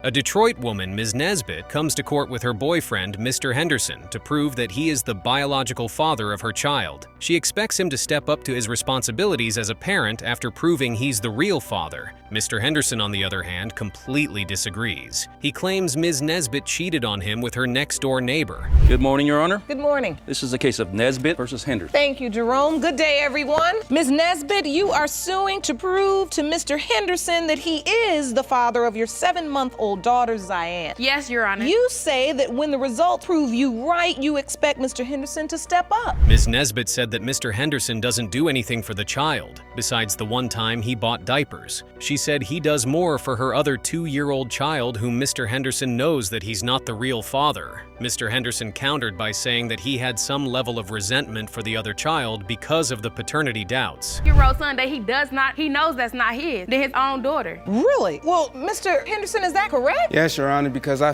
A Detroit woman, Ms. Nesbbit, comes to court with her boyfriend, Mr. Henderson, to prove that he is the biological father of her child. She expects him to step up to his responsibilities as a parent after proving he's the real father. Mr. Henderson, on the other hand, completely disagrees. He claims Ms. Nesbbit cheated on him with her next-door neighbor. Good morning, Your Honor. Good morning. This is a case of Nesbbit versus Henderson. Thank you, Jerome. Good day, everyone. Ms. Nesbbit, you are suing to prove to Mr. Henderson that he is the father of your 7-month-old daughter, Zion. Yes, Your Honor. You say that when the results prove you right, you expect Mr. Henderson to step up. Ms. Nesbbit said that Mr. Henderson doesn't do anything for the child, besides the one time he bought diapers. She said he does more for her other 2-year-old child, whom Mr. Henderson knows that he's not the real father. Mr. Henderson countered by saying that he had some level of resentment for the other child because of the paternity doubts. Your old son that he knows that's not his, than his own daughter. Really? Well, Mr. Henderson, is that correct? Yes, Your Honor, because I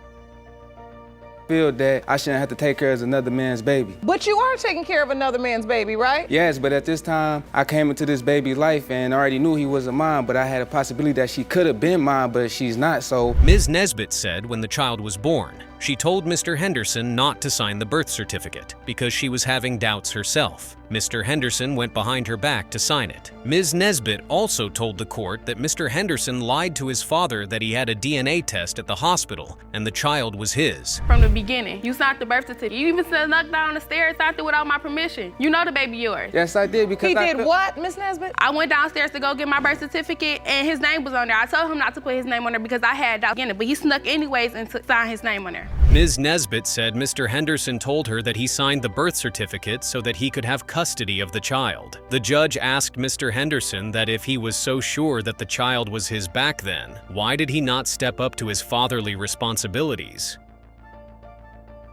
feel that I shouldn't have to take care of another man's baby. But you are taking care of another man's baby, right? Yes, but at this time, I came into this baby's life and already knew he wasn't mine, but I had a possibility that she could have been mine, but she's not, so. Ms. Nesbbit said when the child was born, she told Mr. Henderson not to sign the birth certificate because she was having doubts herself. Mr. Henderson went behind her back to sign it. Ms. Nesbbit also told the court that Mr. Henderson lied to his father that he had a DNA test at the hospital and the child was his. From the beginning, you signed the birth certificate. You even snuck down the stairs, signed it without my permission. You know the baby yours. Yes, I did, because He did what, Ms. Nesbbit? I went downstairs to go get my birth certificate and his name was on there. I told him not to put his name on there because I had doubts in it, but he snuck anyways and signed his name on there. Ms. Nesbbit said Mr. Henderson told her that he signed the birth certificate so that he could have custody of the child. The judge asked Mr. Henderson that if he was so sure that the child was his back then, why did he not step up to his fatherly responsibilities?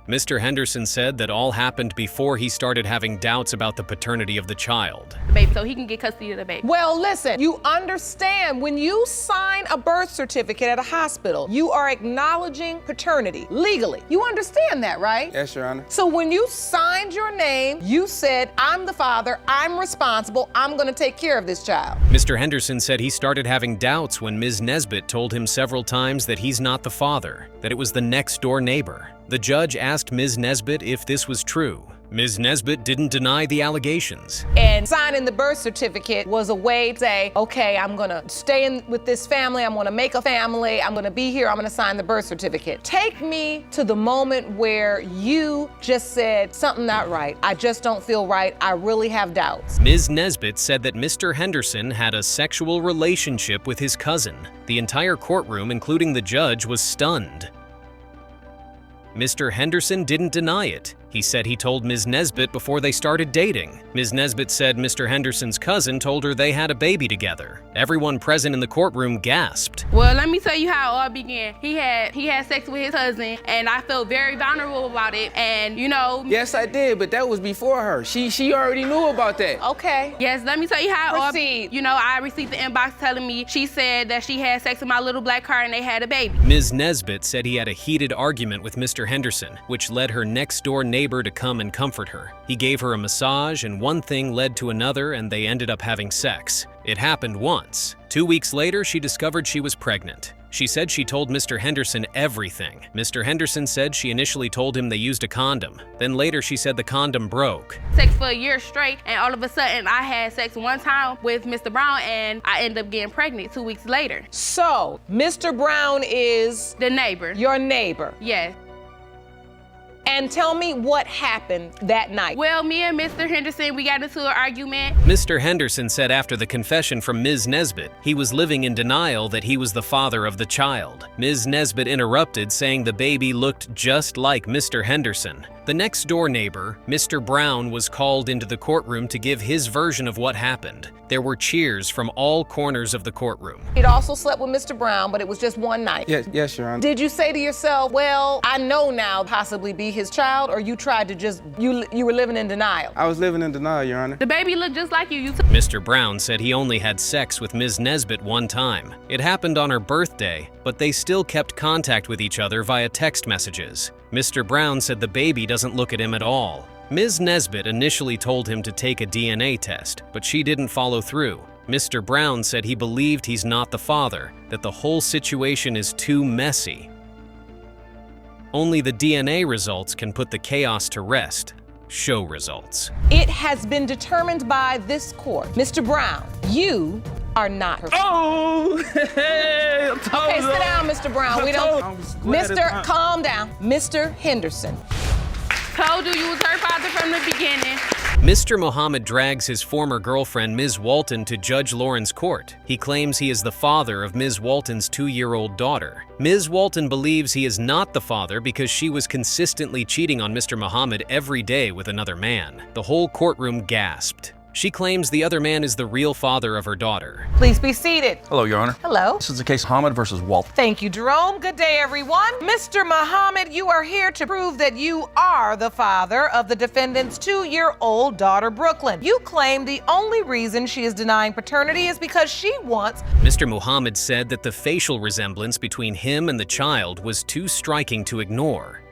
Mr. Henderson said that all happened before he started having doubts about the paternity of the child. The baby, so he can get custody of the baby. Well, listen, you understand when you sign a birth certificate at a hospital, you are acknowledging paternity legally. You understand that, right? Yes, Your Honor. So when you signed your name, you said, I'm the father, I'm responsible, I'm gonna take care of this child. Mr. Henderson said he started having doubts when Ms. Nesbbit told him several times that he's not the father, that it was the next-door neighbor. The judge asked Ms. Nesbbit if this was true. Ms. Nesbbit didn't deny the allegations. And signing the birth certificate was a way to say, okay, I'm gonna stay in with this family, I'm gonna make a family, I'm gonna be here, I'm gonna sign the birth certificate. Take me to the moment where you just said, something not right, I just don't feel right, I really have doubts. Ms. Nesbbit said that Mr. Henderson had a sexual relationship with his cousin. The entire courtroom, including the judge, was stunned. Mr. Henderson didn't deny it. He said he told Ms. Nesbbit before they started dating. Ms. Nesbbit said Mr. Henderson's cousin told her they had a baby together. Everyone present in the courtroom gasped. Well, let me tell you how it all began. He had sex with his cousin, and I felt very vulnerable about it. And you know. Yes, I did, but that was before her. She already knew about that. Okay. Yes, let me tell you how it all. Proceed. You know, I received the inbox telling me she said that she had sex with my little black car and they had a baby. Ms. Nesbbit said he had a heated argument with Mr. Henderson, which led her next-door neighbor to come and comfort her. He gave her a massage, and one thing led to another, and they ended up having sex. It happened once. 2 weeks later, she discovered she was pregnant. She said she told Mr. Henderson everything. Mr. Henderson said she initially told him they used a condom. Then later she said the condom broke. Sex for a year straight, and all of a sudden I had sex one time with Mr. Brown and I ended up getting pregnant 2 weeks later. So, Mr. Brown is The neighbor. your neighbor. Yes. And tell me what happened that night. Well, me and Mr. Henderson, we got into an argument. Mr. Henderson said after the confession from Ms. Nesbbit, he was living in denial that he was the father of the child. Ms. Nesbbit interrupted, saying the baby looked just like Mr. Henderson. The next-door neighbor, Mr. Brown, was called into the courtroom to give his version of what happened. There were cheers from all corners of the courtroom. He'd also slept with Mr. Brown, but it was just one night. Yes, Your Honor. Did you say to yourself, well, I know now possibly be his child, or you tried to just, you were living in denial? I was living in denial, Your Honor. The baby looked just like you. Mr. Brown said he only had sex with Ms. Nesbbit one time. It happened on her birthday, but they still kept contact with each other via text messages. Mr. Brown said the baby doesn't look at him at all. Ms. Nesbbit initially told him to take a DNA test, but she didn't follow through. Mr. Brown said he believed he's not the father, that the whole situation is too messy. Only the DNA results can put the chaos to rest. Show results. It has been determined by this court. Mr. Brown, you are not her father. Oh, hey, I told Okay, you. sit down, Mr. Brown. We don't. Mr. Calm down. Mr. Henderson. Told you was her father from the beginning. Mr. Muhammad drags his former girlfriend, Ms. Walton, to Judge Lauren's court. He claims he is the father of Ms. Walton's 2-year-old daughter. Ms. Walton believes he is not the father because she was consistently cheating on Mr. Muhammad every day with another man. The whole courtroom gasped. She claims the other man is the real father of her daughter. Please be seated. Hello, Your Honor. Hello. This is the case Muhammad versus Walton. Thank you, Jerome. Good day, everyone. Mr. Muhammad, you are here to prove that you are the father of the defendant's 2-year-old daughter, Brooklyn. You claim the only reason she is denying paternity is because she wants... Mr. Muhammad said that the facial resemblance between him and the child was too striking to ignore.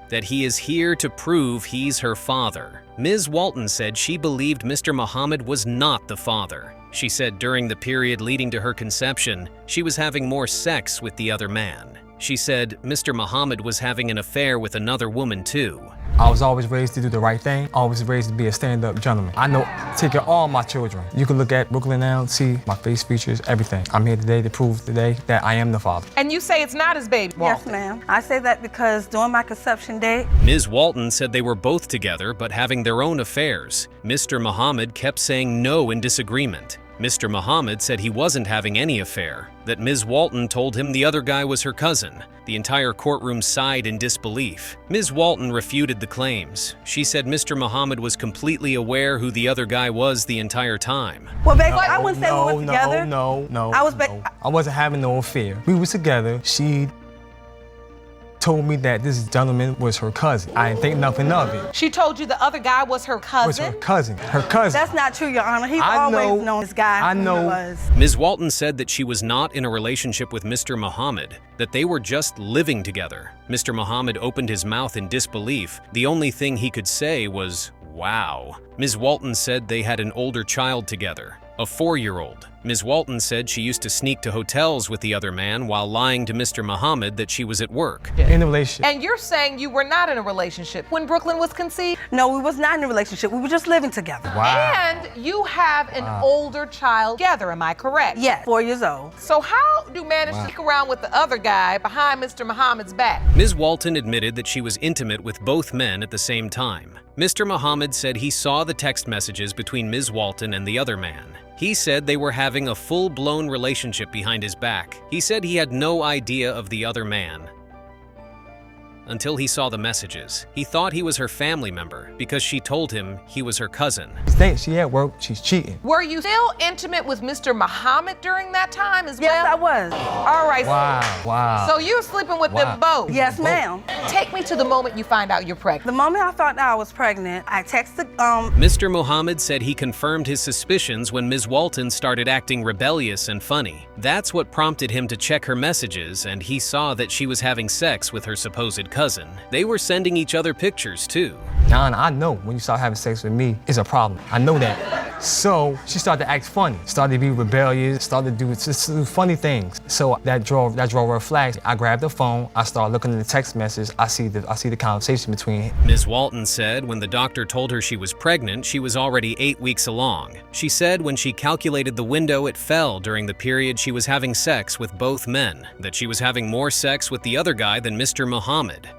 That he is here to prove he's her father. Ms. Walton said she believed Mr. Muhammad was not the father. She said during the period leading to her conception, she was having more sex with the other man. She said Mr. Muhammad was having an affair with another woman too. I was always raised to do the right thing, always raised to be a stand-up gentleman. I know, take care of all my children. You can look at Brooklyn now, see my face features, everything. I'm here today to prove today that I am the father. And you say it's not his baby, Yes, Walton. ma'am. I say that because during my conception date, Ms. Walton said they were both together but having their own affairs. Mr. Muhammad kept saying no in disagreement. Mr. Muhammad said he wasn't having any affair, that Ms. Walton told him the other guy was her cousin. The entire courtroom sighed in disbelief. Ms. Walton refuted the claims. She said Mr. Muhammad was completely aware who the other guy was the entire time. well, baby, I wouldn't say we were together. No. I I wasn't having no affair. We was together. She told me that this gentleman was her cousin. I didn't think nothing of it. She told you the other guy was her cousin? Was her cousin. Her cousin. That's not true, Your Honor. He's I know. always known this guy. I who he know. was. Ms. Walton said that she was not in a relationship with Mr. Muhammad, that they were just living together. Mr. Muhammad opened his mouth in disbelief. The only thing he could say was, "Wow." Ms. Walton said they had an older child together, a 4-year-old. Ms. Walton said she used to sneak to hotels with the other man while lying to Mr. Muhammad that she was at work. In a relationship. And you're saying you were not in a relationship when Brooklyn was conceived? No, we was not in a relationship. We were just living together. Wow. And you have an older child together, am I correct? Yes, 4 years old. So how do you manage to sneak around with the other guy behind Mr. Muhammad's back? Ms. Walton admitted that she was intimate with both men at the same time. Mr. Muhammad said he saw the text messages between Ms. Walton and the other man. He said they were having a full-blown relationship behind his back. He said he had no idea of the other man until he saw the messages. He thought he was her family member because she told him he was her cousin. She at work, she's cheating. Were you still intimate with Mr. Muhammad during that time as Yes, I well? was. All right. Wow. So you were sleeping with them both? Yes, ma'am. Take me to the moment you find out you're pregnant. The moment I found out I was pregnant, I texted, Mr. Muhammad said he confirmed his suspicions when Ms. Walton started acting rebellious and funny. That's what prompted him to check her messages, and he saw that she was having sex with her supposed cousin. They were sending each other pictures too. Now I know when you start having sex with me, it's a problem. I know that. So she started to act funny, started to be rebellious, started to do funny things. So that drove red flags. I grabbed the phone, I started looking at the text message. I see the conversation between. Ms. Walton said when the doctor told her she was pregnant, she was already 8 weeks along. She said when she calculated the window, it fell during the period she was having sex with both men, that she was having more sex with the other guy than Mr. Muhammad.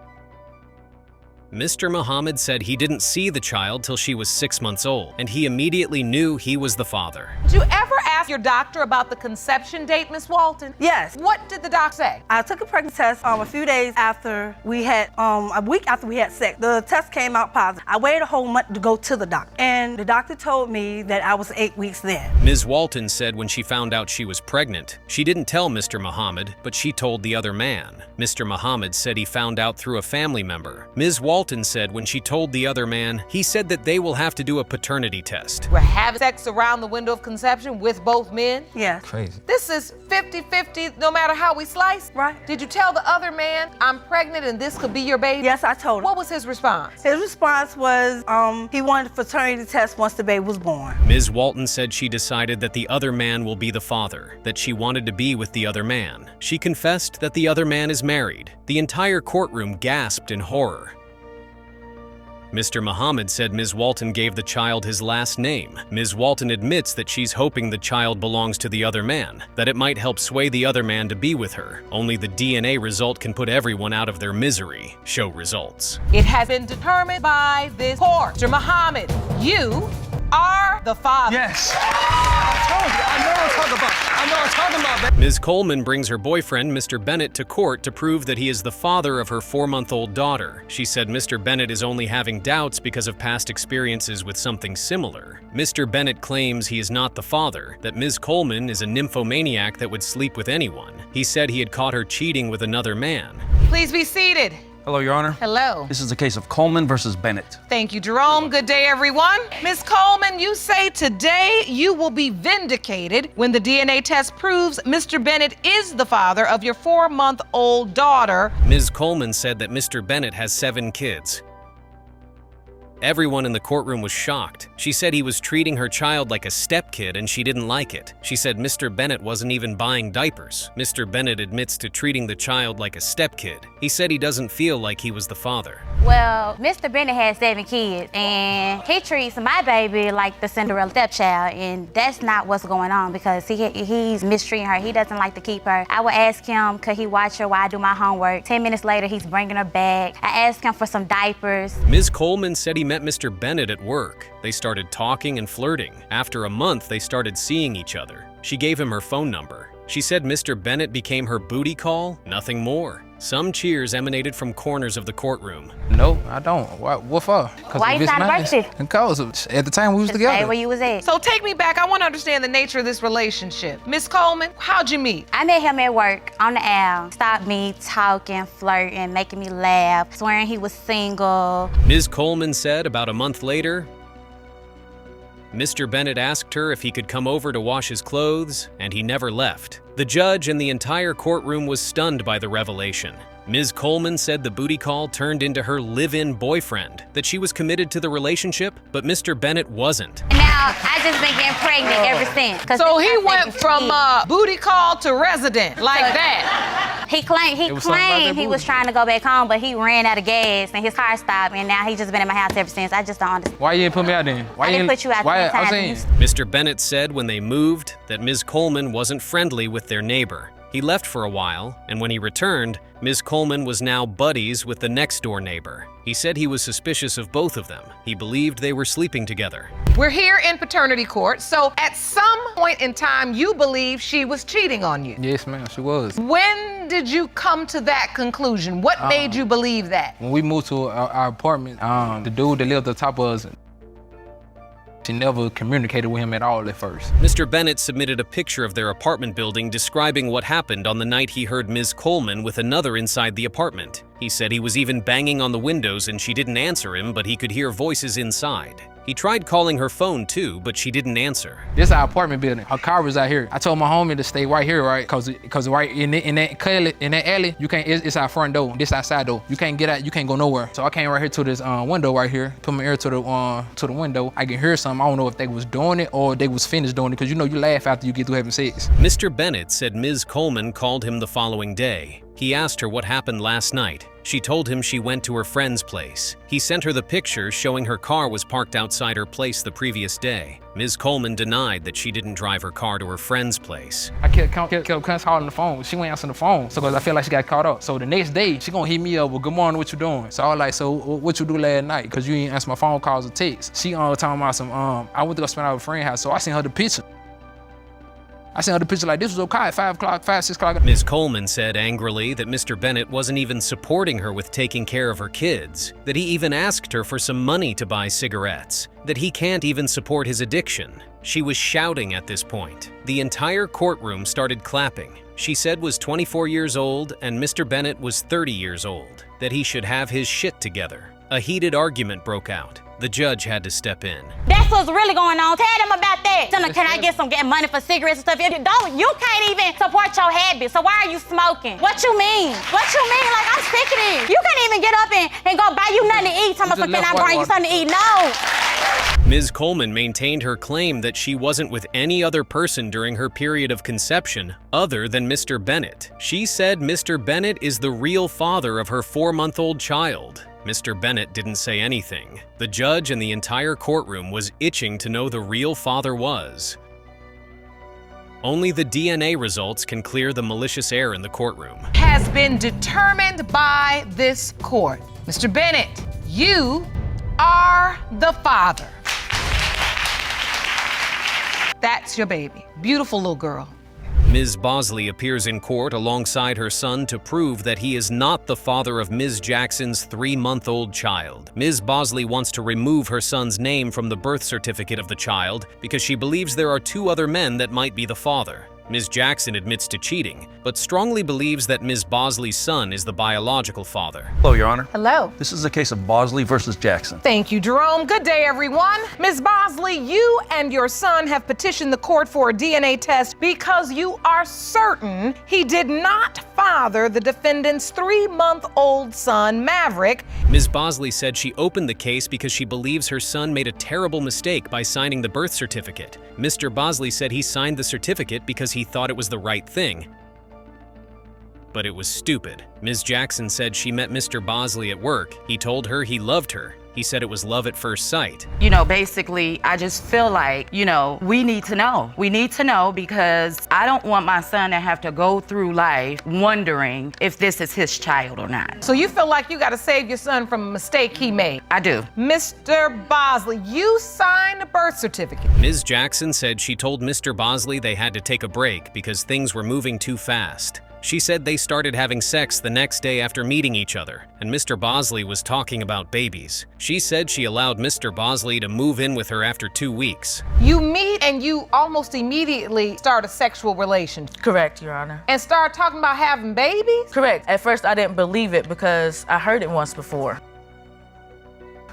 Mr. Muhammad said he didn't see the child till she was 6 months old, and he immediately knew he was the father. Did you ever ask your doctor about the conception date, Miss Walton? yes. What did the doc say? I took a pregnancy test a few days after we had, a week after we had sex. The test came out positive. I waited a whole month to go to the doctor, and the doctor told me that I was 8 weeks then. Ms. Walton said when she found out she was pregnant, she didn't tell Mr. Muhammad, but she told the other man. Mr. Muhammad said he found out through a family member. Ms. Walton Walton said when she told the other man, he said that they will have to do a paternity test. We're having sex around the window of conception with both men? Yes. Crazy. This is 50-50 no matter how we slice? Right. Did you tell the other man, I'm pregnant and this could be your baby? Yes, I told him. What was his response? His response was he wanted a paternity test once the baby was born. Ms. Walton said she decided that the other man will be the father, that she wanted to be with the other man. She confessed that the other man is married. The entire courtroom gasped in horror. Mr. Muhammad said Ms. Walton gave the child his last name. Ms. Walton admits that she's hoping the child belongs to the other man, that it might help sway the other man to be with her. Only the DNA result can put everyone out of their misery. Show results. It has been determined by this court. Mr. Muhammad, you are the father. Yes. I told you. I know what I'm talking about. Ms. Coleman brings her boyfriend, Mr. Bennett, to court to prove that he is the father of her 4-month-old daughter. She said Mr. Bennett is only having doubts because of past experiences with something similar. Mr. Bennett claims he is not the father, that Ms. Coleman is a nymphomaniac that would sleep with anyone. He said he had caught her cheating with another man. Please be seated. Hello, Your Honor. Hello. This is the case of Coleman versus Bennett. Thank you, Jerome. Good day, everyone. Ms. Coleman, you say today you will be vindicated when the DNA test proves Mr. Bennett is the father of your 4-month-old daughter. Ms. Coleman said that Mr. Bennett has 7 kids. Everyone in the courtroom was shocked. She said he was treating her child like a stepkid and she didn't like it. She said Mr. Bennett wasn't even buying diapers. Mr. Bennett admits to treating the child like a stepkid. He said he doesn't feel like he was the father. Well, Mr. Bennett has 7 kids, and he treats my baby like the Cinderella stepchild, and that's not what's going on because he's mistreating her. He doesn't like to keep her. I would ask him, could he watch her while I do my homework? 10 minutes later, he's bringing her back. I asked him for some diapers. Ms. Coleman said he met Mr. Bennett at work. They started talking and flirting. After a month, they started seeing each other. She gave him her phone number. She said Mr. Bennett became her booty call, nothing more. Some cheers emanated from corners of the courtroom. No, I don't. What for? Why you not birthday? Because at the time we was together. Stay where you was at. So take me back. I want to understand the nature of this relationship. Ms. Coleman, how'd you meet? I met him at work on the aisle. Stopped me talking, flirting, making me laugh, swearing he was single. Ms. Coleman said about a month later, Mr. Bennett asked her if he could come over to wash his clothes, and he never left. The judge and the entire courtroom was stunned by the revelation. Ms. Coleman said the booty call turned into her live-in boyfriend, that she was committed to the relationship, but Mr. Bennett wasn't. Now, I just been getting pregnant ever since. So he went from booty call to resident, like that. He claimed he was trying to go back home, but he ran out of gas and his car stopped, and now he's just been in my house ever since. I just don't understand. Why you didn't put me out then? I didn't put you out why, there. Mr. Bennett said when they moved that Ms. Coleman wasn't friendly with their neighbor. He left for a while, and when he returned, Ms. Coleman was now buddies with the next-door neighbor. He said he was suspicious of both of them. He believed they were sleeping together. We're here in paternity court, so at some point in time, you believe she was cheating on you. Yes, ma'am, she was. When did you come to that conclusion? What made you believe that? When we moved to our apartment, the dude that lived on top of us, she never communicated with him at all at first. Mr. Bennett submitted a picture of their apartment building describing what happened on the night he heard Ms. Coleman with another inside the apartment. He said he was even banging on the windows and she didn't answer him, but he could hear voices inside. He tried calling her phone too, but she didn't answer. This is our apartment building. Her car was out here. I told my homie to stay right here, right? Cause right in that alley, you can't. It's our front door. This outside door. You can't get out. You can't go nowhere. So I came right here to this window right here. Put my ear to the window. I can hear something. I don't know if they was doing it or they was finished doing it. Cause you know you laugh after you get through having sex. Mr. Bennett said Ms. Coleman called him the following day. He asked her what happened last night. She told him she went to her friend's place. He sent her the picture showing her car was parked outside her place the previous day. Ms. Coleman denied that she didn't drive her car to her friend's place. I kept calling the phone. She went answering the phone, so cause I feel like she got caught up. So the next day, she gonna hit me up with, "Good morning, what you doing?" So I was like, "So what you do last night? Cause you ain't answer my phone calls or texts." She talking about some I went to go spend out with a friend's house, so I sent her the picture. Like this was okay at 5 o'clock, 6 o'clock. Ms. Coleman said angrily that Mr. Bennett wasn't even supporting her with taking care of her kids, that he even asked her for some money to buy cigarettes, that he can't even support his addiction. She was shouting at this point. The entire courtroom started clapping. She said was 24 years old and Mr. Bennett was 30 years old, that he should have his shit together. A heated argument broke out. The judge had to step in. That's what's really going on. Tell them about that. Tell them, can I get money for cigarettes and stuff? You can't even support your habits, so why are you smoking? What you mean? What you mean? Like, I'm sick of this. You can't even get up and go buy you nothing to eat. Tell me, can I bring you something to eat? No. Ms. Coleman maintained her claim that she wasn't with any other person during her period of conception other than Mr. Bennett. She said Mr. Bennett is the real father of her 4-month-old child. Mr. Bennett didn't say anything. The judge and the entire courtroom was itching to know the real father was. Only the DNA results can clear the malicious air in the courtroom. Has been determined by this court. Mr. Bennett, you are the father. That's your baby. Beautiful little girl. Ms. Bosley appears in court alongside her son to prove that he is not the father of Ms. Jackson's 3-month-old child. Ms. Bosley wants to remove her son's name from the birth certificate of the child because she believes there are 2 other men that might be the father. Ms. Jackson admits to cheating, but strongly believes that Ms. Bosley's son is the biological father. Hello, Your Honor. Hello. This is a case of Bosley versus Jackson. Thank you, Jerome. Good day, everyone. Ms. Bosley, you and your son have petitioned the court for a DNA test because you are certain he did not father the defendant's 3-month-old son, Maverick. Ms. Bosley said she opened the case because she believes her son made a terrible mistake by signing the birth certificate. Mr. Bosley said he signed the certificate because he thought it was the right thing. But it was stupid. Ms. Jackson said she met Mr. Bosley at work. He told her he loved her. He said it was love at first sight. Basically, I just feel like, we need to know. We need to know because I don't want my son to have to go through life wondering if this is his child or not. So you feel like you got to save your son from a mistake he made? I do. Mr. Bosley, you signed a birth certificate. Ms. Jackson said she told Mr. Bosley they had to take a break because things were moving too fast. She said they started having sex the next day after meeting each other, and Mr. Bosley was talking about babies. She said she allowed Mr. Bosley to move in with her after 2 weeks. You meet and you almost immediately start a sexual relationship. Correct, Your Honor. And start talking about having babies? Correct. At first, I didn't believe it because I heard it once before.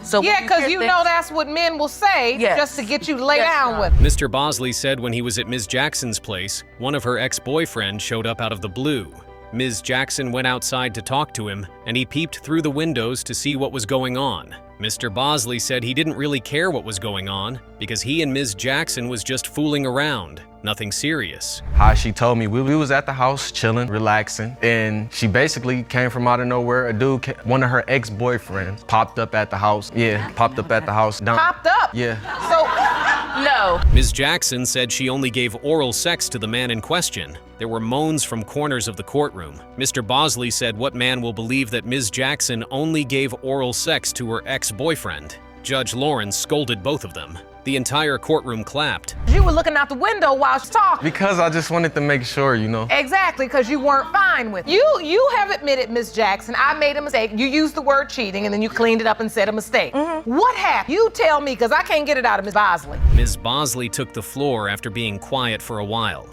So yeah, because you know that's what men will say just to get you to lay down with them. Mr. Bosley said when he was at Ms. Jackson's place, one of her ex-boyfriends showed up out of the blue. Ms. Jackson went outside to talk to him, and he peeped through the windows to see what was going on. Mr. Bosley said he didn't really care what was going on because he and Ms. Jackson was just fooling around, nothing serious. How she told me, we was at the house chilling, relaxing, and she basically came from out of nowhere. A dude, one of her ex-boyfriends, popped up at the house. Yeah, popped up at the house. Popped up? Yeah. So, no. Ms. Jackson said she only gave oral sex to the man in question. There were moans from corners of the courtroom. Mr. Bosley said what man will believe that Ms. Jackson only gave oral sex to her ex-boyfriend? Judge Lawrence scolded both of them. The entire courtroom clapped. You were looking out the window while she was talking. Because I just wanted to make sure, Exactly, because you weren't fine with it. You have admitted, Ms. Jackson, I made a mistake. You used the word cheating and then you cleaned it up and said a mistake. What happened? You tell me, because I can't get it out of Ms. Bosley. Ms. Bosley took the floor after being quiet for a while.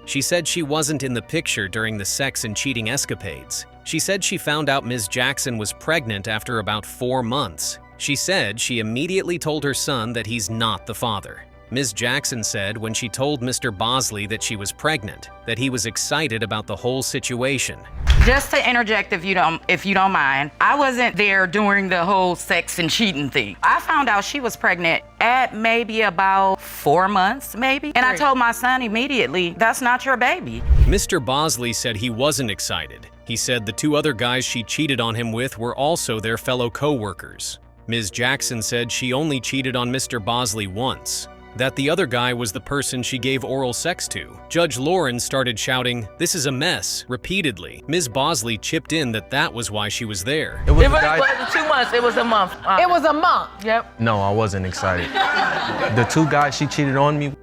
She said she wasn't in the picture during the sex and cheating escapades. She said she found out Ms. Jackson was pregnant after about 4 months. She said she immediately told her son that he's not the father. Ms. Jackson said when she told Mr. Bosley that she was pregnant, that he was excited about the whole situation. Just to interject, if you don't mind, I wasn't there during the whole sex and cheating thing. I found out she was pregnant at maybe about 4 months, maybe. And I told my son immediately, that's not your baby. Mr. Bosley said he wasn't excited. He said the 2 other guys she cheated on him with were also their fellow co-workers. Ms. Jackson said she only cheated on Mr. Bosley once, that the other guy was the person she gave oral sex to. Judge Lawrence started shouting, "This is a mess," repeatedly. Ms. Bosley chipped in that was why she was there. It wasn't 2 months, it was a month. It was a month. Yep. No, I wasn't excited. The 2 guys she cheated on me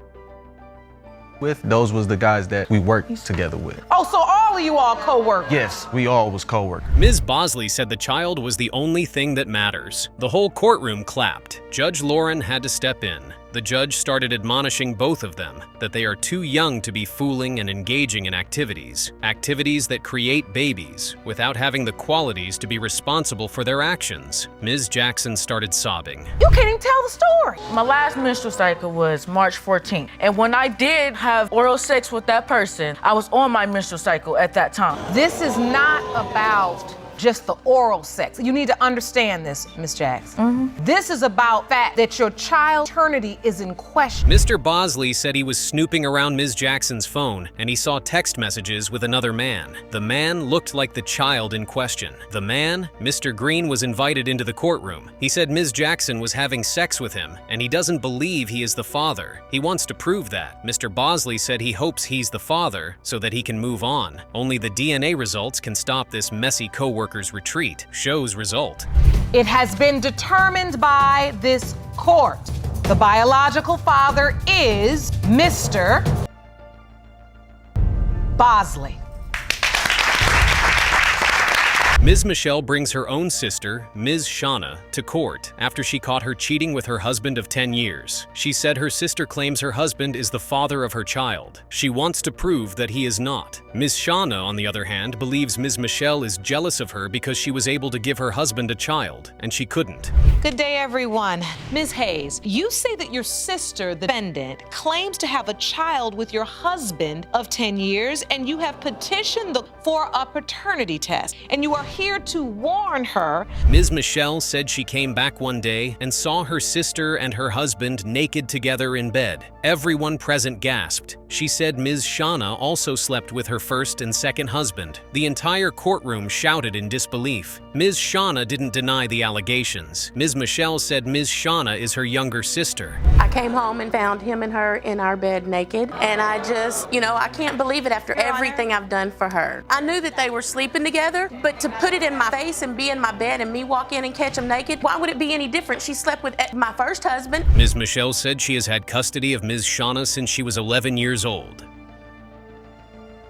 with, those was the guys that we worked together with. Oh, so all of you all co-workers? Yes, we all was co-workers. Ms. Bosley said the child was the only thing that matters. The whole courtroom clapped. Judge Lauren had to step in. The judge started admonishing both of them that they are too young to be fooling and engaging in activities that create babies without having the qualities to be responsible for their actions. Ms. Jackson started sobbing. You can't even tell the story. My last menstrual cycle was March 14th. And when I did have oral sex with that person, I was on my menstrual cycle at that time. This is not about just the oral sex. You need to understand this, Ms. Jackson. This is about the fact that your child's paternity is in question. Mr. Bosley said he was snooping around Ms. Jackson's phone and he saw text messages with another man. The man looked like the child in question. The man, Mr. Green, was invited into the courtroom. He said Ms. Jackson was having sex with him and he doesn't believe he is the father. He wants to prove that. Mr. Bosley said he hopes he's the father so that he can move on. Only the DNA results can stop this messy co-worker's retreat. Show's result. It has been determined by this court. The biological father is Mr. Bosley. Ms. Michelle brings her own sister, Ms. Shauna, to court after she caught her cheating with her husband of 10 years. She said her sister claims her husband is the father of her child. She wants to prove that he is not. Ms. Shauna, on the other hand, believes Ms. Michelle is jealous of her because she was able to give her husband a child, and she couldn't. Good day, everyone. Ms. Hayes, you say that your sister, the defendant, claims to have a child with your husband of 10 years, and you have petitioned for a paternity test, and you are here to warn her. Ms. Michelle said she came back one day and saw her sister and her husband naked together in bed. Everyone present gasped. She said Ms. Shauna also slept with her first and second husband. The entire courtroom shouted in disbelief. Ms. Shauna didn't deny the allegations. Ms. Michelle said Ms. Shauna is her younger sister. I came home and found him and her in our bed naked, and I just, I can't believe it after everything I've done for her. I knew that they were sleeping together, but to put it in my face and be in my bed and me walk in and catch them naked, why would it be any different? She slept with my first husband. Ms. Michelle said she has had custody of Ms. Shauna since she was 11 years old.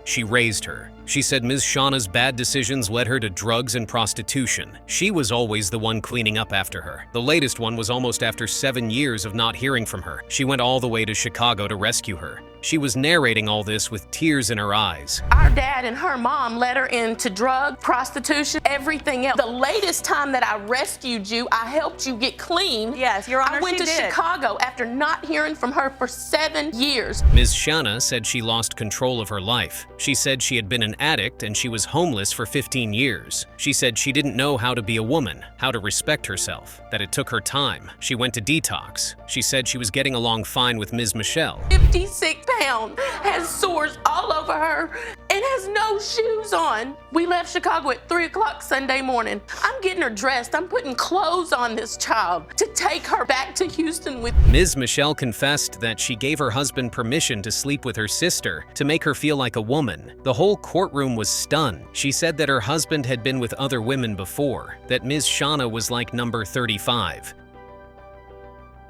She raised her. She said Ms. Shauna's bad decisions led her to drugs and prostitution. She was always the one cleaning up after her. The latest one was almost after 7 years of not hearing from her. She went all the way to Chicago to rescue her. She was narrating all this with tears in her eyes. Our dad and her mom led her into drug, prostitution, everything else. The latest time that I rescued you, I helped you get clean. Yes, Your Honor, I went to Chicago after not hearing from her for 7 years. Ms. Shauna said she lost control of her life. She said she had been an addict and she was homeless for 15 years. She said she didn't know how to be a woman, how to respect herself, that it took her time. She went to detox. She said she was getting along fine with Ms. Michelle. 56 pounds, has sores all over her, and has no shoes on. We left Chicago at 3 o'clock Sunday morning. I'm getting her dressed. I'm putting clothes on this child to take her back to Houston with. Ms. Michelle confessed that she gave her husband permission to sleep with her sister to make her feel like a woman. The whole courtroom was stunned. She said that her husband had been with other women before, that Ms. Shauna was like number 35.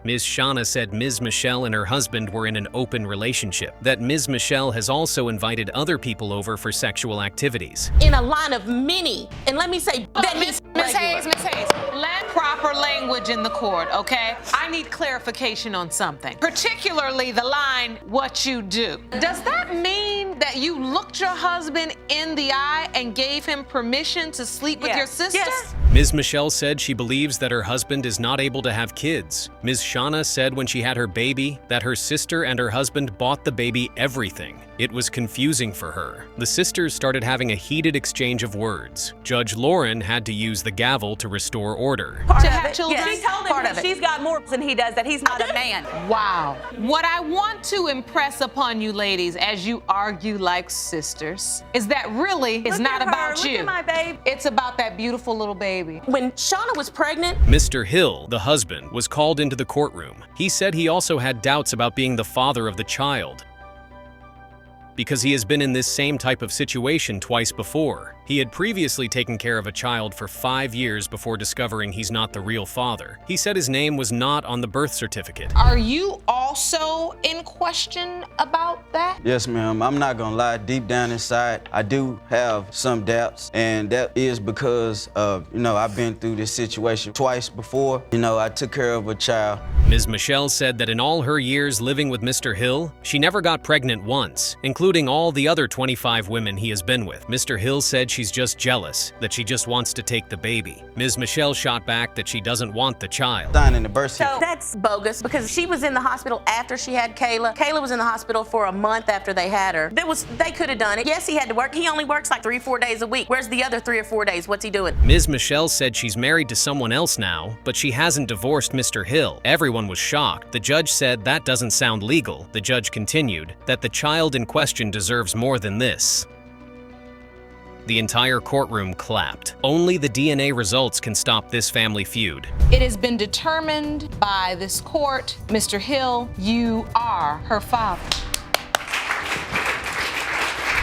Ms. Shauna said Ms. Michelle and her husband were in an open relationship, that Ms. Michelle has also invited other people over for sexual activities. In a line of many, and let me say that Ms. Hayes, let proper language in the court, okay? I need clarification on something, particularly the line, what you do. Does that mean that you looked your husband in the eye and gave him permission to sleep with your sister? Yes. Ms. Michelle said she believes that her husband is not able to have kids. Ms. Shauna said when she had her baby that her sister and her husband bought the baby everything. It was confusing for her. The sisters started having a heated exchange of words. Judge Lauren had to use the gavel to restore order. To have children? Yes. She told him she's got more than he does, that he's not a man. Wow. What I want to impress upon you ladies as you argue like sisters is that really it's not about you. Look at my babe. It's about that beautiful little baby. When Shauna was pregnant, Mr. Hill, the husband, was called into the courtroom. He said he also had doubts about being the father of the child because he has been in this same type of situation twice before. He had previously taken care of a child for 5 years before discovering he's not the real father. He said his name was not on the birth certificate. Are you all also in question about that? Yes, ma'am. I'm not gonna lie, deep down inside, I do have some doubts, and that is because of, I've been through this situation twice before. I took care of a child. Ms. Michelle said that in all her years living with Mr. Hill, she never got pregnant once, including all the other 25 women he has been with. Mr. Hill said she's just jealous, that she just wants to take the baby. Ms. Michelle shot back that she doesn't want the child. Signing the birth So that's bogus because she was in the hospital after she had Kayla. Kayla was in the hospital for a month after they had her. They could have done it. Yes, he had to work. He only works like 3 or 4 days a week. Where's the other 3 or 4 days? What's he doing? Ms. Michelle said she's married to someone else now, but she hasn't divorced Mr. Hill. Everyone was shocked. The judge said that doesn't sound legal. The judge continued that the child in question deserves more than this. The entire courtroom clapped. Only the DNA results can stop this family feud. It has been determined by this court, Mr. Hill, you are her father.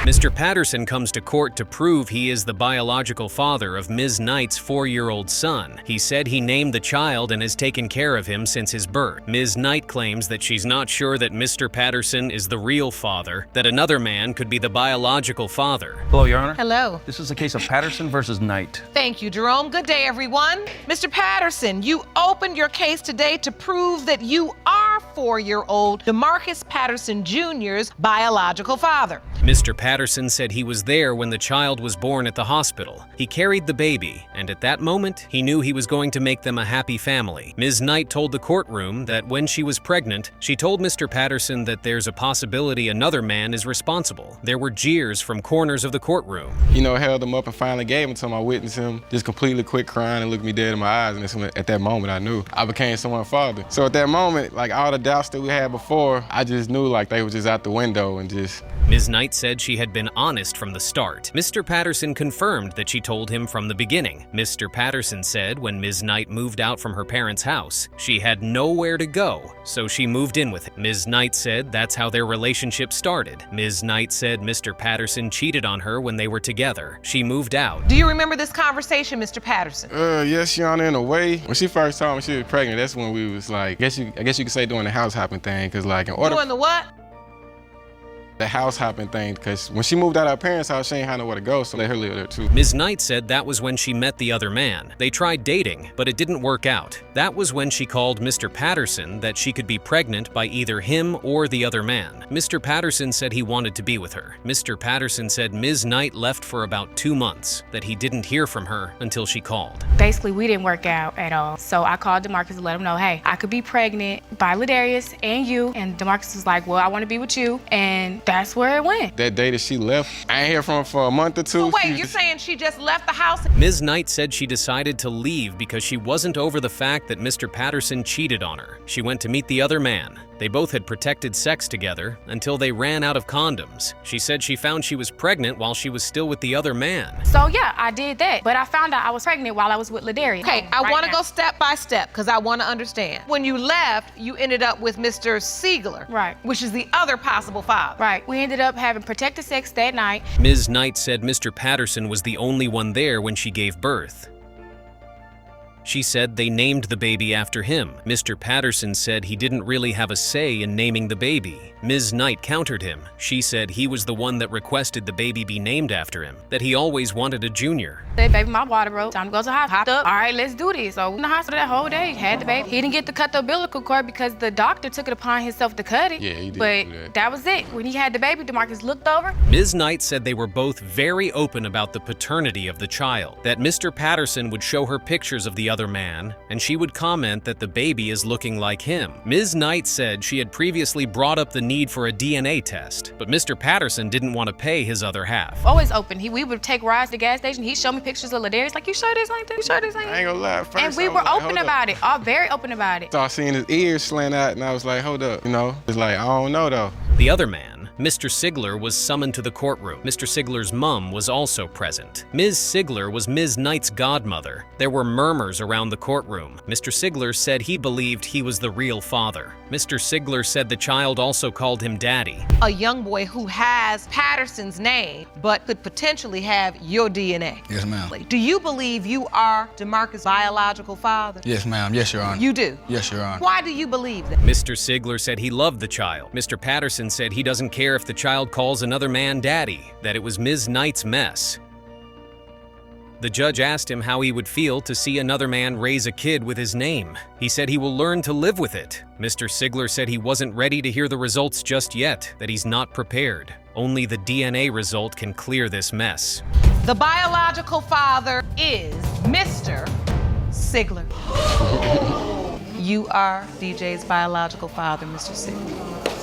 Mr. Patterson comes to court to prove he is the biological father of Ms. Knight's 4-year-old son. He said he named the child and has taken care of him since his birth. Ms. Knight claims that she's not sure that Mr. Patterson is the real father, that another man could be the biological father. Hello, Your Honor. Hello. This is a case of Patterson versus Knight. Thank you, Jerome. Good day, everyone. Mr. Patterson, you opened your case today to prove that you are 4-year-old DeMarcus Patterson Jr.'s biological father. Mr. Patterson said he was there when the child was born at the hospital. He carried the baby, and at that moment, he knew he was going to make them a happy family. Ms. Knight told the courtroom that when she was pregnant, she told Mr. Patterson that there's a possibility another man is responsible. There were jeers from corners of the courtroom. Held him up and finally gave him to him. I witnessed him just completely quit crying and looked me dead in my eyes, and at that moment, I knew I became someone's father. So at that moment, all the doubts that we had before, I just knew they were just out the window and just... Ms. Knight said she had been honest from the start. Mr. Patterson confirmed that she told him from the beginning. Mr. Patterson said when Ms. Knight moved out from her parents' house, she had nowhere to go, so she moved in with him. Ms. Knight said that's how their relationship started. Ms. Knight said Mr. Patterson cheated on her when they were together. She moved out. Do you remember this conversation, Mr. Patterson? Yes, Shauna, in a way. When she first told me she was pregnant, that's when we was I guess you could say doing the house hopping thing, because in order... Doing the what? The house hopping thing, because when she moved out of her parents' house, she ain't had nowhere to go, so let her live there too. Ms. Knight said that was when she met the other man. They tried dating, but it didn't work out. That was when she called Mr. Patterson that she could be pregnant by either him or the other man. Mr. Patterson said he wanted to be with her. Mr. Patterson said Ms. Knight left for about 2 months, that he didn't hear from her until she called. Basically, we didn't work out at all. So I called DeMarcus to let him know, hey, I could be pregnant by Ladarius and you. And DeMarcus was like, well, I want to be with you. And that's where it went. That day that she left, I ain't hear from her for a month or two. So wait, you're saying she just left the house? Ms. Knight said she decided to leave because she wasn't over the fact that Mr. Patterson cheated on her. She went to meet the other man. They both had protected sex together until they ran out of condoms. She said she found she was pregnant while she was still with the other man. So yeah, I did that. But I found out I was pregnant while I was with Ladarius. Okay, I want to go step by step because I want to understand. When you left, you ended up with Mr. Siegler. Right. Which is the other possible father. Right. We ended up having protected sex that night. Ms. Knight said Mr. Patterson was the only one there when she gave birth. She said they named the baby after him. Mr. Patterson said he didn't really have a say in naming the baby. Ms. Knight countered him. She said he was the one that requested the baby be named after him, that he always wanted a junior. Said, baby, my water broke. Time to go to the hospital. Hopped up. All right, let's do this. So in the hospital that whole day, had the baby. He didn't get to cut the umbilical cord because the doctor took it upon himself to cut it. Yeah, he did. But that was it. When he had the baby, DeMarcus looked over. Ms. Knight said they were both very open about the paternity of the child, that Mr. Patterson would show her pictures of the other man, and she would comment that the baby is looking like him. Ms. Knight said she had previously brought up the need for a DNA test, but Mr. Patterson didn't want to pay his other half. Always open. We would take rides to the gas station. He'd show me pictures of Ladarius, like, you sure this ain't this? You sure this ain't this? I ain't gonna lie, first and we were open about it, all very open about it. So I seen his ears slant out, and I was like, hold up, it's I don't know though. The other man Mr. Sigler was summoned to the courtroom. Mr. Sigler's mom was also present. Ms. Sigler was Ms. Knight's godmother. There were murmurs around the courtroom. Mr. Sigler said he believed he was the real father. Mr. Sigler said the child also called him daddy. A young boy who has Patterson's name, but could potentially have your DNA. Yes, ma'am. Do you believe you are DeMarcus' biological father? Yes, ma'am. Yes, Your Honor. You do? Yes, Your Honor. Why do you believe that? Mr. Sigler said he loved the child. Mr. Patterson said he doesn't care if the child calls another man daddy, that it was Ms. Knight's mess. The judge asked him how he would feel to see another man raise a kid with his name. He said he will learn to live with it. Mr. Sigler said he wasn't ready to hear the results just yet, that he's not prepared. Only the DNA result can clear this mess. The biological father is Mr. Sigler. You are DJ's biological father, Mr. Sigler.